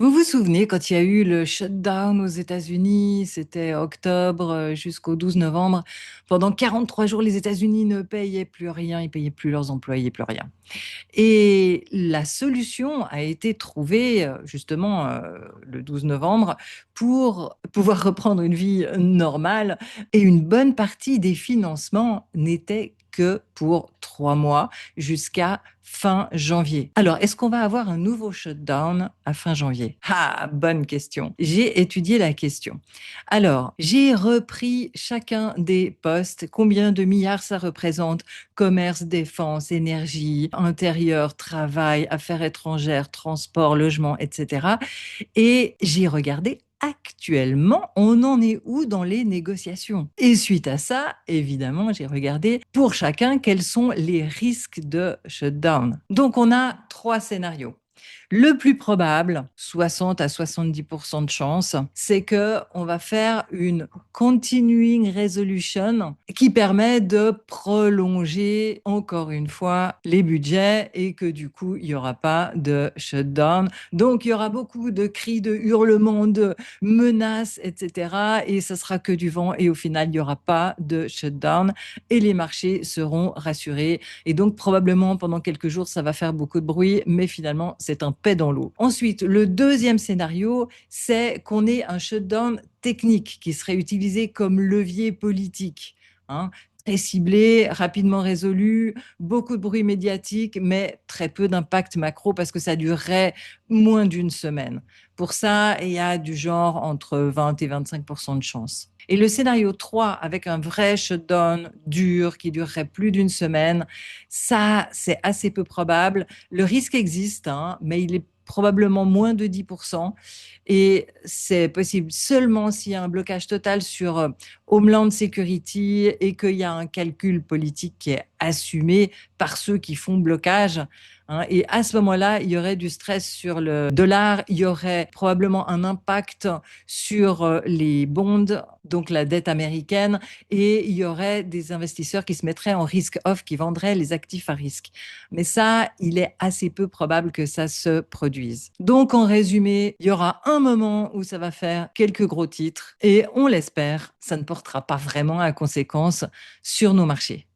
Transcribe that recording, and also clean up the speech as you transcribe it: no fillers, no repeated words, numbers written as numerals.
Vous vous souvenez quand il y a eu le shutdown aux États-Unis, c'était octobre jusqu'au 12 novembre. Pendant 43 jours, les États-Unis ne payaient plus rien, ils payaient plus leurs employés, plus rien. Et la solution a été trouvée justement le 12 novembre pour pouvoir reprendre une vie normale. Et une bonne partie des financements n'était que pour 3 mois jusqu'à fin janvier. Alors, est-ce qu'on va avoir un nouveau shutdown à fin janvier? Ah, bonne question. J'ai étudié la question. Alors, j'ai repris chacun des postes, combien de milliards ça représente, commerce, défense, énergie, intérieur, travail, affaires étrangères, transport, logement, etc. Et j'ai regardé actuellement, on en est où dans les négociations. Et suite à ça, évidemment, j'ai regardé pour chacun quels sont les risques de shutdown. Donc, on a 3 scénarios. Le plus probable, 60 à 70% de chance, c'est que on va faire une continuing resolution qui permet de prolonger encore une fois les budgets et que du coup, il n'y aura pas de shutdown. Donc, il y aura beaucoup de cris, de hurlements, de menaces, etc. Et ce sera que du vent et au final, il n'y aura pas de shutdown et les marchés seront rassurés. Et donc, probablement, pendant quelques jours, ça va faire beaucoup de bruit, mais finalement, c'est un paix dans l'eau. Ensuite, le deuxième scénario, c'est qu'on ait un shutdown technique qui serait utilisé comme levier politique. Hein, très ciblé, rapidement résolu, beaucoup de bruit médiatique, mais très peu d'impact macro parce que ça durerait moins d'une semaine. Pour ça, il y a du genre entre 20 et 25% de chance. Et le scénario 3, avec un vrai shutdown dur qui durerait plus d'une semaine, ça, c'est assez peu probable. Le risque existe, hein, mais il est probablement moins de 10%. Et c'est possible seulement s'il y a un blocage total sur Homeland Security et qu'il y a un calcul politique qui est assumé par ceux qui font blocage. Hein, et à ce moment-là, il y aurait du stress sur le dollar, il y aurait probablement un impact sur les bonds, donc la dette américaine, et il y aurait des investisseurs qui se mettraient en risk-off, qui vendraient les actifs à risque. Mais ça, il est assez peu probable que ça se produise. Donc, en résumé, il y aura un moment où ça va faire quelques gros titres et on l'espère, ça ne portera pas vraiment à conséquence sur nos marchés.